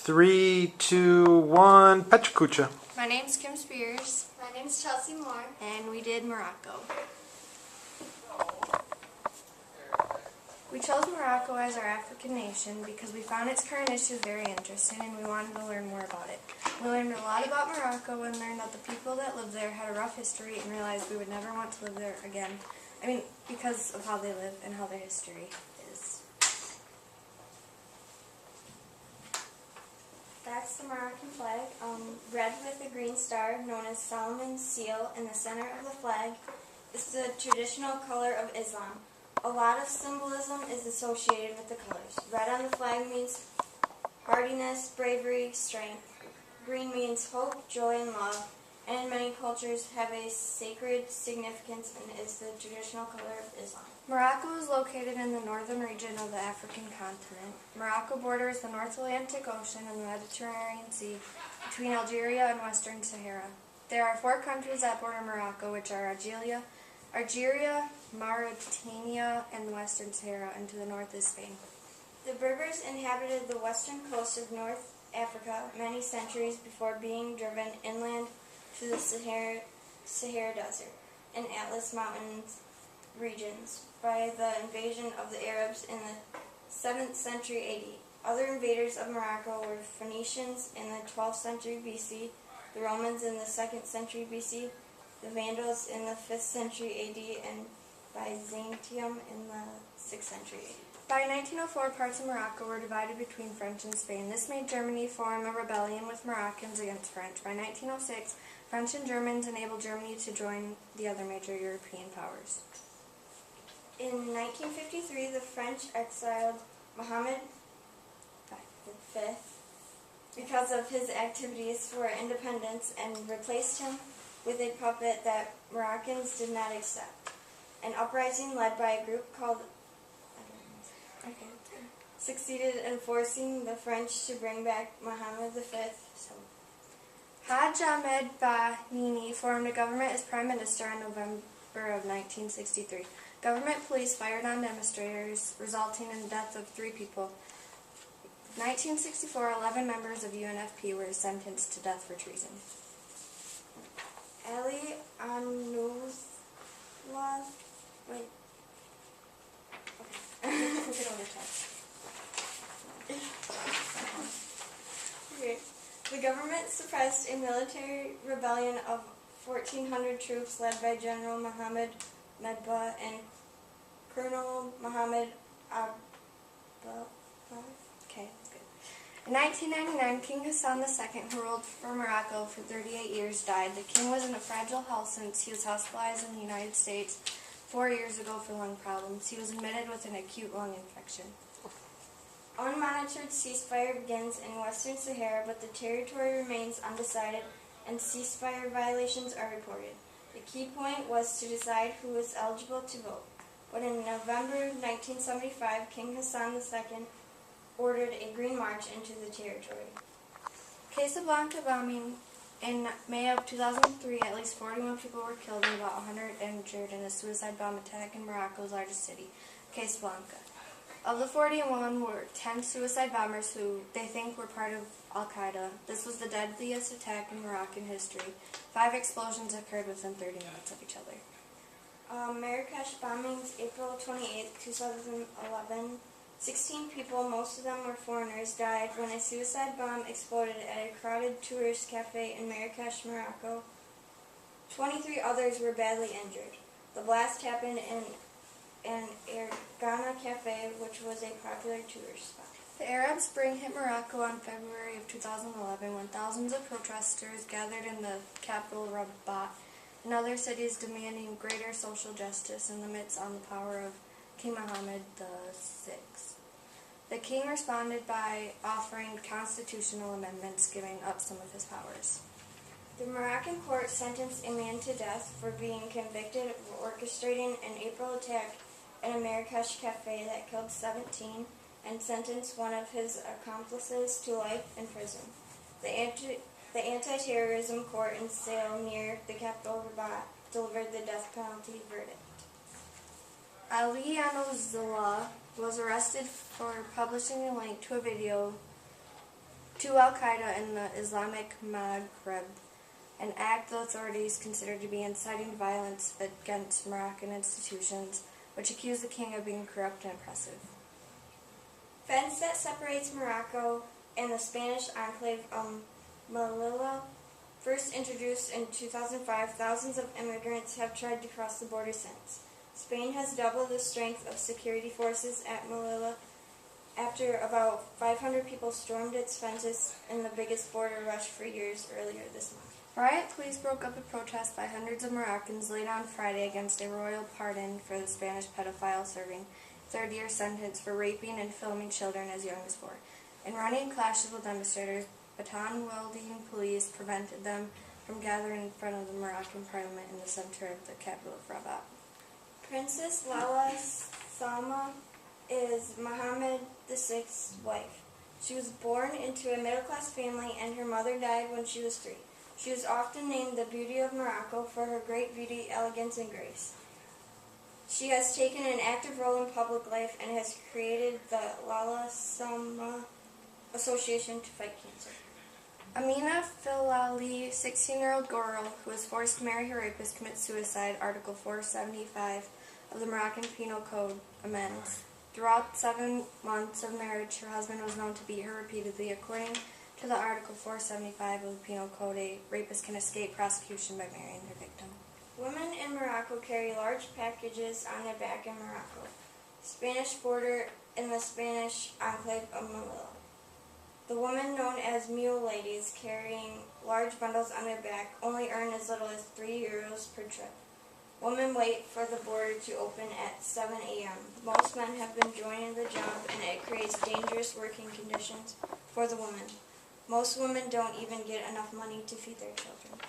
3, 2, 1, Pecha Kucha. My name's Kim Spears. My name's Chelsea Moore. And we did Morocco. We chose Morocco as our African nation because we found its current issues very interesting and we wanted to learn more about it. We learned a lot about Morocco and learned that the people that lived there had a rough history and realized we would never want to live there again. Because of how they live and how their history is. That's the Moroccan flag, red with a green star known as Solomon's seal in the center of the flag. It's the traditional color of Islam. A lot of symbolism is associated with the colors. Red on the flag means hardiness, bravery, strength. Green means hope, joy, and love, and in many cultures have a sacred significance and is the traditional color of Islam. Morocco is located in the northern region of the African continent. Morocco borders the North Atlantic Ocean and the Mediterranean Sea between Algeria and Western Sahara. There are 4 countries that border Morocco, which are Algeria, Mauritania, and the Western Sahara, and to the north is Spain. The Berbers inhabited the western coast of North Africa many centuries before being driven inland to the Sahara Desert and Atlas Mountains regions by the invasion of the Arabs in the 7th century AD. Other invaders of Morocco were Phoenicians in the 12th century BC, the Romans in the 2nd century BC, the Vandals in the 5th century AD, and Byzantium in the 6th century AD. By 1904, parts of Morocco were divided between French and Spain. This made Germany form a rebellion with Moroccans against French. By 1906, French and Germans enabled Germany to join the other major European powers. In 1953, the French exiled Mohammed V because of his activities for independence and replaced him with a puppet that Moroccans did not accept. An uprising led by a group called succeeded in forcing the French to bring back Mohammed V. Haj Ahmed Bahnini formed a government as prime minister in November of 1963. Government police fired on demonstrators, resulting in the death of 3 people. 1964, 11 members of UNFP were sentenced to death for treason. Ali Anuzla. Wait. Okay. The government suppressed a military rebellion of 1,400 troops led by General Mohammed Medba and Colonel Mohammed Abdel. Okay, that's good. In 1999, King Hassan II, who ruled for Morocco for 38 years, died. The king was in a fragile health since he was hospitalized in the United States 4 years ago for lung problems. He was admitted with an acute lung infection. Unmonitored ceasefire begins in Western Sahara, but the territory remains undecided and ceasefire violations are reported. The key point was to decide who was eligible to vote. But in November 1975, King Hassan II ordered a green march into the territory. Casablanca bombing in May of 2003, at least 41 people were killed and about 100 injured in a suicide bomb attack in Morocco's largest city, Casablanca. Of the 41 were 10 suicide bombers who they think were part of Al-Qaeda. This was the deadliest attack in Moroccan history. 5 explosions occurred within 30 minutes of each other. Marrakesh bombings, April 28, 2011. 16 people, most of them were foreigners, died when a suicide bomb exploded at a crowded tourist cafe in Marrakesh, Morocco. 23 others were badly injured. The blast happened in an Ergana cafe, which was a popular tourist spot. The Arab Spring hit Morocco on February of 2011 when thousands of protesters gathered in the capital Rabat and other cities demanding greater social justice and limits on the power of King Mohammed VI. The king responded by offering constitutional amendments giving up some of his powers. The Moroccan court sentenced a man to death for being convicted of orchestrating an April attack at a Marrakesh cafe that killed 17 and sentenced one of his accomplices to life in prison. The anti-terrorism court in Sale near the capital Rabat delivered the death penalty verdict. Ali Anuzla was arrested for publishing a link to a video to Al-Qaeda in the Islamic Maghreb, an act the authorities considered to be inciting violence against Moroccan institutions, which accused the king of being corrupt and oppressive. Fence that separates Morocco and the Spanish enclave of Melilla. First introduced in 2005, thousands of immigrants have tried to cross the border since. Spain has doubled the strength of security forces at Melilla after about 500 people stormed its fences in the biggest border rush for years earlier this month. Riot police broke up a protest by hundreds of Moroccans late on Friday against a royal pardon for the Spanish pedophile serving a third-year sentence for raping and filming children as young as 4. In running clashes with demonstrators, baton-wielding police prevented them from gathering in front of the Moroccan parliament in the center of the capital of Rabat. Princess Lala Salma is Mohammed VI's wife. She was born into a middle-class family and her mother died when she was 3. She is often named the Beauty of Morocco for her great beauty, elegance, and grace. She has taken an active role in public life and has created the Lala Salma Association to fight cancer. Amina Filali, 16-year-old girl who was forced to marry her rapist, commits suicide, Article 475 of the Moroccan Penal Code amends. Throughout 7 months of marriage, her husband was known to beat her repeatedly. According to the Article 475 of the Penal Code, a rapist can escape prosecution by marrying their victim. Women in Morocco carry large packages on their back in Morocco, Spanish border in the Spanish enclave of Melilla. The women known as mule ladies carrying large bundles on their back only earn as little as €3 per trip. Women wait for the border to open at 7 a.m. Most men have been joining the job and it creates dangerous working conditions for the women. Most women don't even get enough money to feed their children.